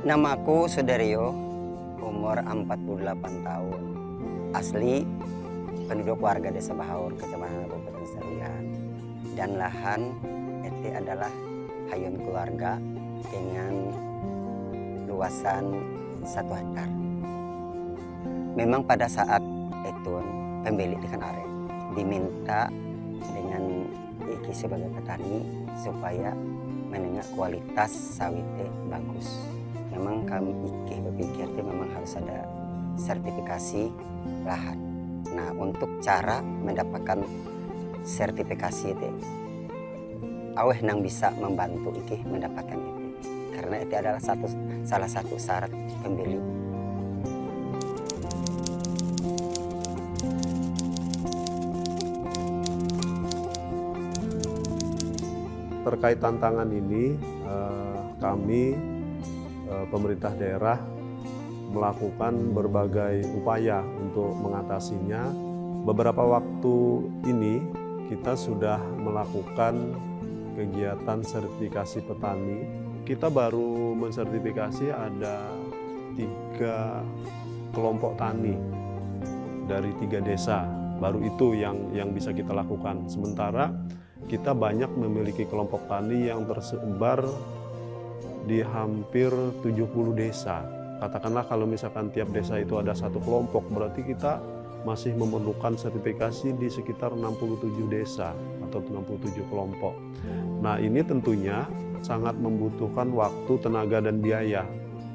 Namaku Sudaryo, umur 48 tahun. Asli penduduk warga Desa Bahaur, Kecamatan Kabupaten Seruyan. Dan lahan itu adalah hayun keluarga dengan luasan 1 hektar. Memang pada saat itu pemilik ikan arek diminta dengan iki sebagai petani supaya menengah kualitas sawitnya bagus. Memang kami berpikir itu memang harus ada sertifikasi lahan. Nah, untuk cara mendapatkan sertifikasi itu, aweh nang bisa membantu iki mendapatkan itu. Karena itu adalah salah satu syarat pembeli. Terkait tantangan ini, kami pemerintah daerah melakukan berbagai upaya untuk mengatasinya. Beberapa waktu ini kita sudah melakukan kegiatan sertifikasi petani. Kita baru mensertifikasi ada 3 kelompok tani dari 3 desa. Baru itu yang bisa kita lakukan. Sementara kita banyak memiliki kelompok tani yang tersebar di hampir 70 desa. Katakanlah kalau misalkan tiap desa itu ada 1 kelompok, berarti kita masih memerlukan sertifikasi di sekitar 67 desa atau 67 kelompok. Nah, ini tentunya sangat membutuhkan waktu, tenaga, dan biaya.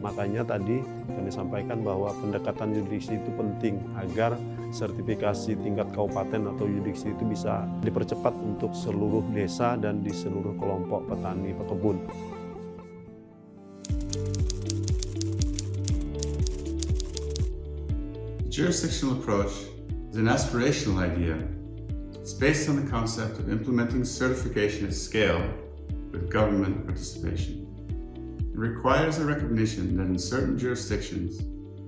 Makanya tadi kami sampaikan bahwa pendekatan yurisdiksi itu penting agar sertifikasi tingkat kabupaten atau yurisdiksi itu bisa dipercepat untuk seluruh desa dan di seluruh kelompok petani pekebun. The jurisdictional approach is an aspirational idea. It's based on the concept of implementing certification at scale with government participation. It requires a recognition that in certain jurisdictions,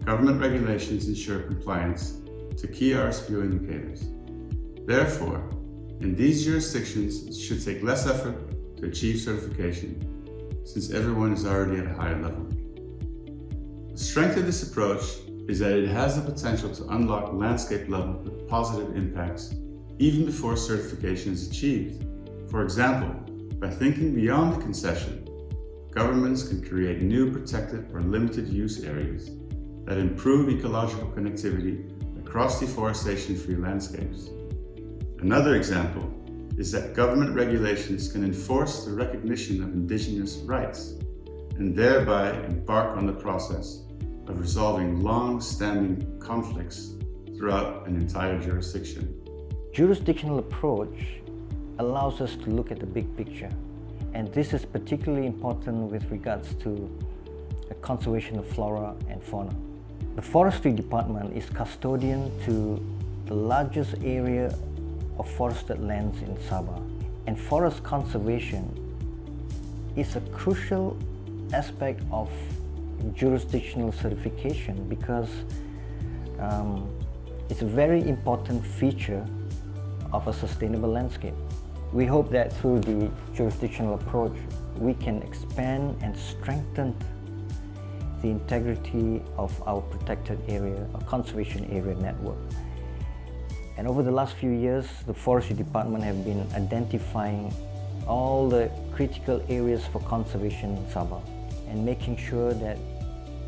government regulations ensure compliance to key RSPO indicators. Therefore, in these jurisdictions, it should take less effort to achieve certification, since everyone is already at a higher level. The strength of this approach is that it has the potential to unlock landscape level with positive impacts even before certification is achieved. For example, by thinking beyond the concession, governments can create new protected or limited use areas that improve ecological connectivity across deforestation-free landscapes. Another example is that government regulations can enforce the recognition of indigenous rights and thereby embark on the process of resolving long-standing conflicts throughout an entire jurisdiction. Jurisdictional approach allows us to look at the big picture, and this is particularly important with regards to the conservation of flora and fauna. The Forestry Department is custodian to the largest area of forested lands in Sabah, and forest conservation is a crucial aspect of jurisdictional certification because it's a very important feature of a sustainable landscape. We hope that through the jurisdictional approach, we can expand and strengthen the integrity of our protected area, or conservation area network. And over the last few years, the Forestry Department have been identifying all the critical areas for conservation in Sabah and making sure that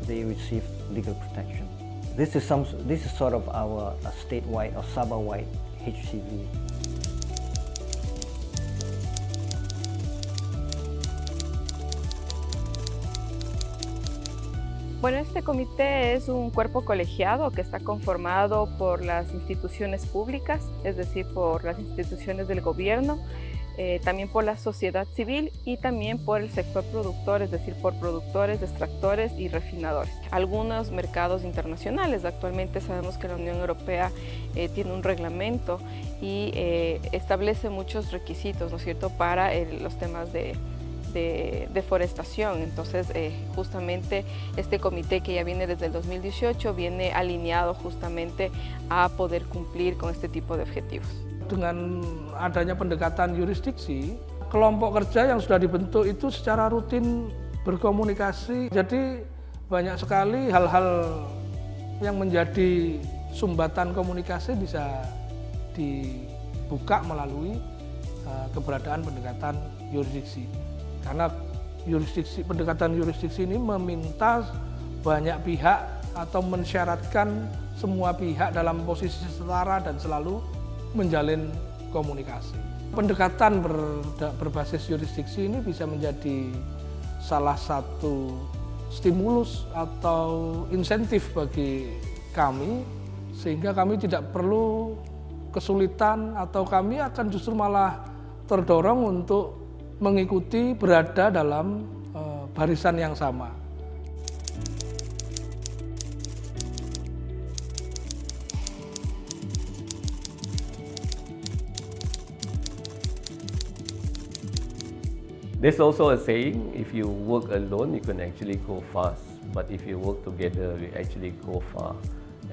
they receive legal protection. This is sort of our statewide or Sabah-wide HCV. Bueno, este comité es un cuerpo colegiado que está conformado por las instituciones públicas, es decir, por las instituciones del gobierno, también por la sociedad civil y también por el sector productor, es decir, por productores, extractores y refinadores. Algunos mercados internacionales, actualmente sabemos que la Unión Europea tiene un reglamento y establece muchos requisitos, ¿no es cierto?, para los temas de deforestación. Entonces, justamente este comité que ya viene desde el 2018 viene alineado justamente a poder cumplir con este tipo de objetivos. Dengan adanya pendekatan yurisdiksi, kelompok kerja yang sudah dibentuk itu secara rutin berkomunikasi. Jadi banyak sekali hal-hal yang menjadi sumbatan komunikasi bisa dibuka melalui keberadaan pendekatan yurisdiksi. Karena pendekatan yurisdiksi ini meminta banyak pihak atau mensyaratkan semua pihak dalam posisi setara dan selalu menjalin komunikasi. Pendekatan berbasis yurisdiksi ini bisa menjadi salah satu stimulus atau insentif bagi kami, sehingga kami tidak perlu kesulitan atau kami akan justru malah terdorong untuk mengikuti berada dalam barisan yang sama. There's also a saying, if you work alone, you can actually go fast. But if you work together, you actually go far.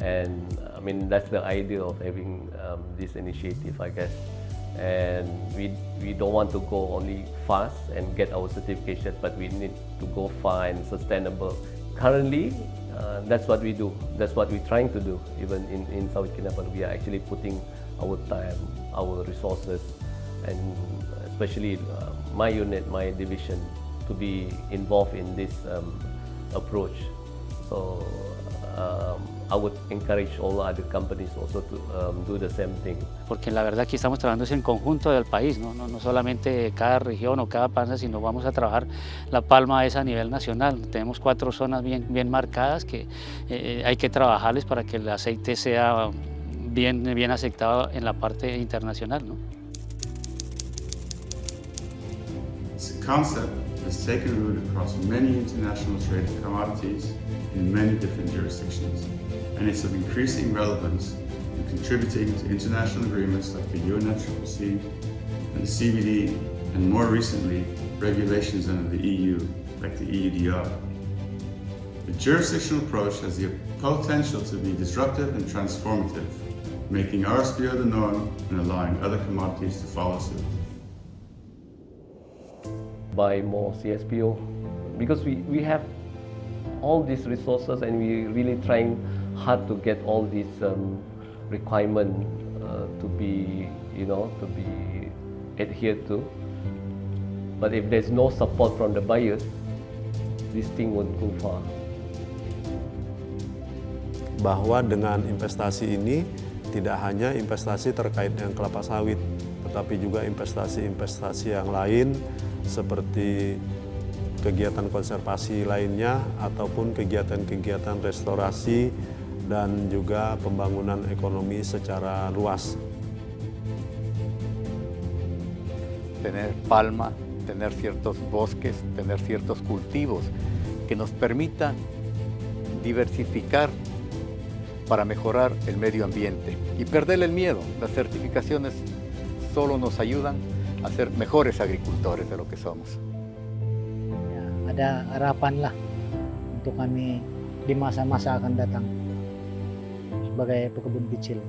And I mean, that's the idea of having this initiative, I guess. And we don't want to go only fast and get our certification, but we need to go far and sustainable. Currently, that's what we do. That's what we're trying to do. Even in South Kinabalu, we are actually putting our time, our resources, and especially my unit, my division, to be involved in this approach. So I would encourage all other companies also to do the same thing. Porque la verdad aquí estamos trabajando en conjunto del país, no solamente cada región o cada panza, sino vamos a trabajar. La Palma es a nivel nacional. Tenemos 4 zonas bien marcadas que hay que trabajarles para que el aceite sea bien aceptado en la parte internacional, ¿no? It's a concept that has taken root across many international traded commodities in many different jurisdictions, and it's of increasing relevance in contributing to international agreements like the UNFCCC and the CBD, and more recently, regulations under the EU, like the EUDR. The jurisdictional approach has the potential to be disruptive and transformative, making RSPO the norm and allowing other commodities to follow suit. Buy more CSPO, because we have all these resources and we really trying hard to get all these requirements to be adhered to. But if there's no support from the buyers, this thing won't go far. Bahwa dengan investasi ini tidak hanya investasi terkait dengan kelapa sawit, tetapi juga investasi-investasi yang lain seperti kegiatan konservasi lainnya ataupun kegiatan-kegiatan restorasi dan juga pembangunan ekonomi secara luas. Tener palma, tener ciertos bosques, tener ciertos cultivos que nos permitan diversificar para mejorar el medio ambiente y perder el miedo. Las certificaciones solo nos ayudan a ser mejores agricultores de lo que somos. Ya, ada harapan lah untuk kami di masa-masa akan datang sebagai pekebun kecil.